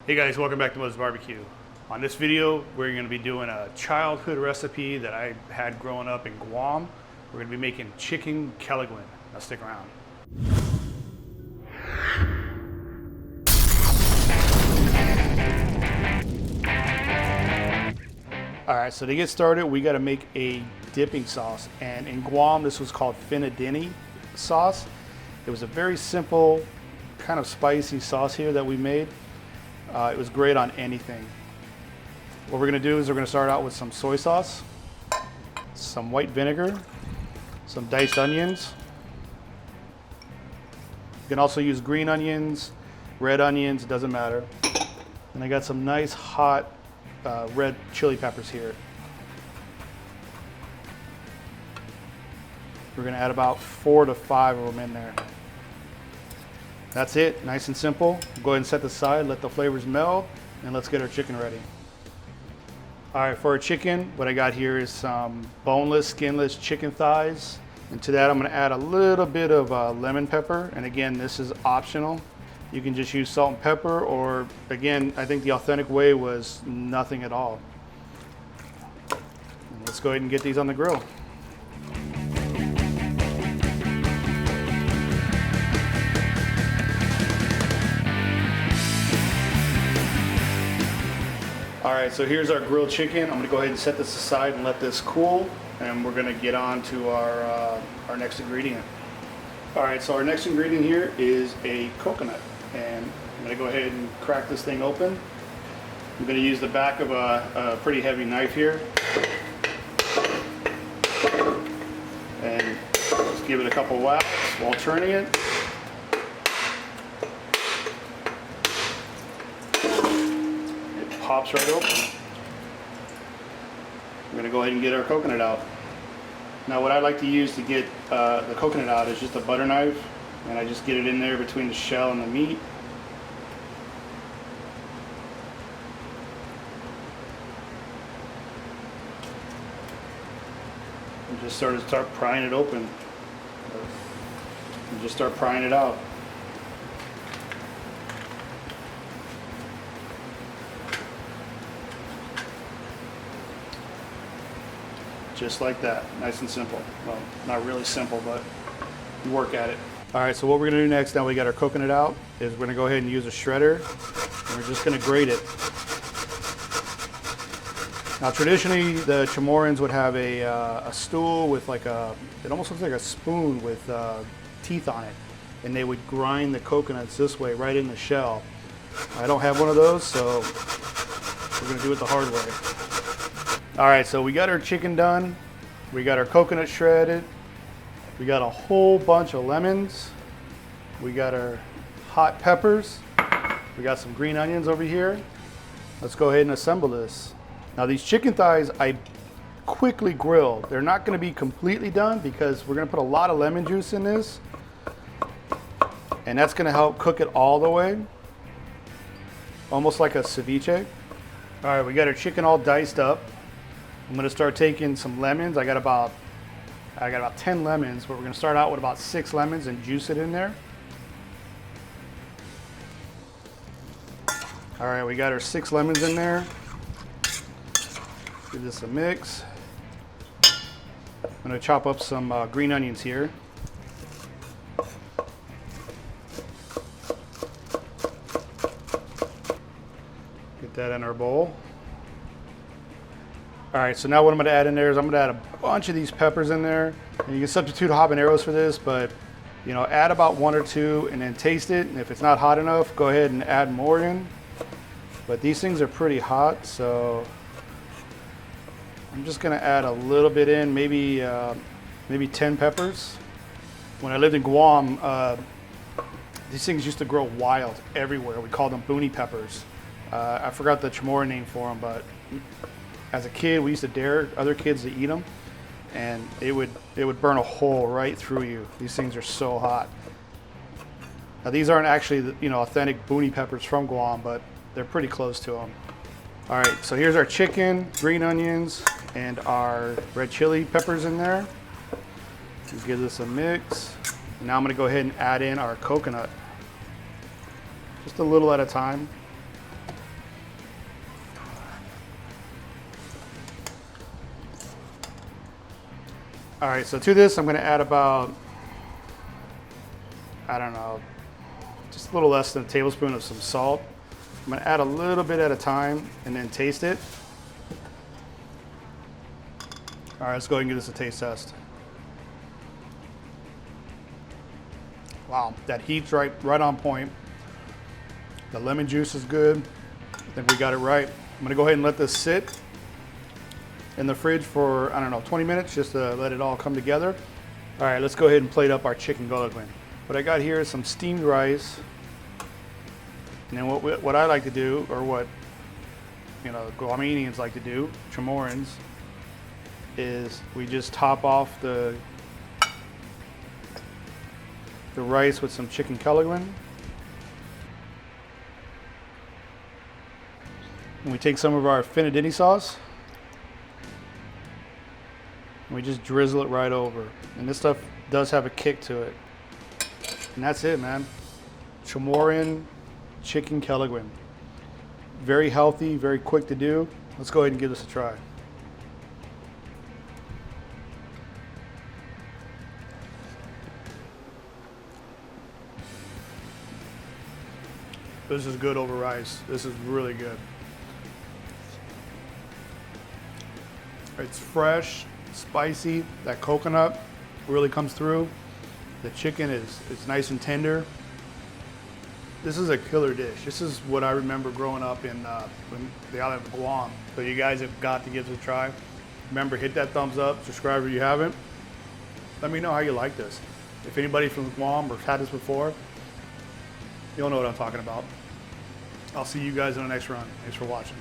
Hey guys, welcome back to MothersBBQ. On this video, we're going to be doing a childhood recipe that I had growing up in Guam. We're going to be making chicken Kelaquen. Now stick around. All right, so to get started, we got to make a dipping sauce. And in Guam, this was called Fina Denne sauce. It was a very simple, kind of spicy sauce here that we made. It was great on anything. What we're gonna do is we're gonna start out with some soy sauce, some white vinegar, some diced onions. You can also use green onions, red onions, it doesn't matter. And I got some nice hot red chili peppers here. We're gonna add about 4 to 5 of them in there. That's it, nice and simple. Go ahead and set this aside, let the flavors meld, and let's get our chicken ready. All right, for our chicken, what I got here is some boneless, skinless chicken thighs. And to that, I'm gonna add a little bit of lemon pepper. And again, this is optional. You can just use salt and pepper, or again, I think the authentic way was nothing at all. And let's go ahead and get these on the grill. All right, so here's our grilled chicken. I'm gonna go ahead and set this aside and let this cool, and we're gonna get on to our next ingredient. All right, so our next ingredient here is a coconut, and I'm gonna go ahead and crack this thing open. I'm gonna use the back of a pretty heavy knife here, and just give it a couple whacks while turning it. Pops right open. We're gonna go ahead and get our coconut out. Now what I like to use to get the coconut out is just a butter knife, and I just get it in there between the shell and the meat. And just start prying it open. And just start prying it out. Just like that, nice and simple. Well, not really simple, but you work at it. All right, so what we're gonna do next, now we got our coconut out, is we're gonna go ahead and use a shredder, and we're just gonna grate it. Now, traditionally, the Chamorros would have a stool with like it almost looks like a spoon with teeth on it, and they would grind the coconuts this way, right in the shell. I don't have one of those, so we're gonna do it the hard way. All right, so we got our chicken done. We got our coconut shredded. We got a whole bunch of lemons. We got our hot peppers. We got some green onions over here. Let's go ahead and assemble this. Now these chicken thighs, I quickly grilled. They're not gonna be completely done because we're gonna put a lot of lemon juice in this. And that's gonna help cook it all the way. Almost like a ceviche. All right, we got our chicken all diced up. I'm gonna start taking some lemons. I got about 10 lemons, but we're gonna start out with about 6 lemons and juice it in there. All right, we got our 6 lemons in there. Give this a mix. I'm gonna chop up some green onions here. Get that in our bowl. All right, so now what I'm gonna add in there is I'm gonna add a bunch of these peppers in there. And you can substitute habeneros for this, but you know, add about 1 or 2 and then taste it. And if it's not hot enough, go ahead and add more in. But these things are pretty hot, so I'm just gonna add a little bit in, maybe 10 peppers. When I lived in Guam, these things used to grow wild everywhere. We called them booney peppers. I forgot the Chamorro name for them, but as a kid, we used to dare other kids to eat them, and it would burn a hole right through you. These things are so hot. Now these aren't actually, you know, authentic booney peppers from Guam, but they're pretty close to them. All right, so here's our chicken, green onions, and our red chili peppers in there. Just give this a mix. Now I'm gonna go ahead and add in our coconut. Just a little at a time. All right, so to this, I'm gonna add about, I don't know, just a little less than a tablespoon of some salt. I'm gonna add a little bit at a time and then taste it. All right, let's go ahead and give this a taste test. Wow, that heat's right on point. The lemon juice is good. I think we got it right. I'm gonna go ahead and let this sit in the fridge for, I don't know, 20 minutes just to let it all come together. All right, let's go ahead and plate up our chicken Kelaquen. What I got here is some steamed rice. And then what I like to do, or what, you know, Guamanians like to do, Chamorros, is we just top off the rice with some chicken Kelaquen. And we take some of our Fina Denne sauce. And we just drizzle it right over. And this stuff does have a kick to it. And that's it, man. Chamorro chicken Kelaquen. Very healthy, very quick to do. Let's go ahead and give this a try. This is good over rice. This is really good. It's fresh, spicy. That coconut really comes through. The chicken is nice and tender. This is a killer dish. This is what I remember growing up in the island of Guam. So you guys have got to give this a try. Remember, hit that thumbs up, subscribe if you haven't. Let me know how you like this. If anybody from Guam or had this before, you'll know what I'm talking about. I'll see you guys in the next run. Thanks for watching.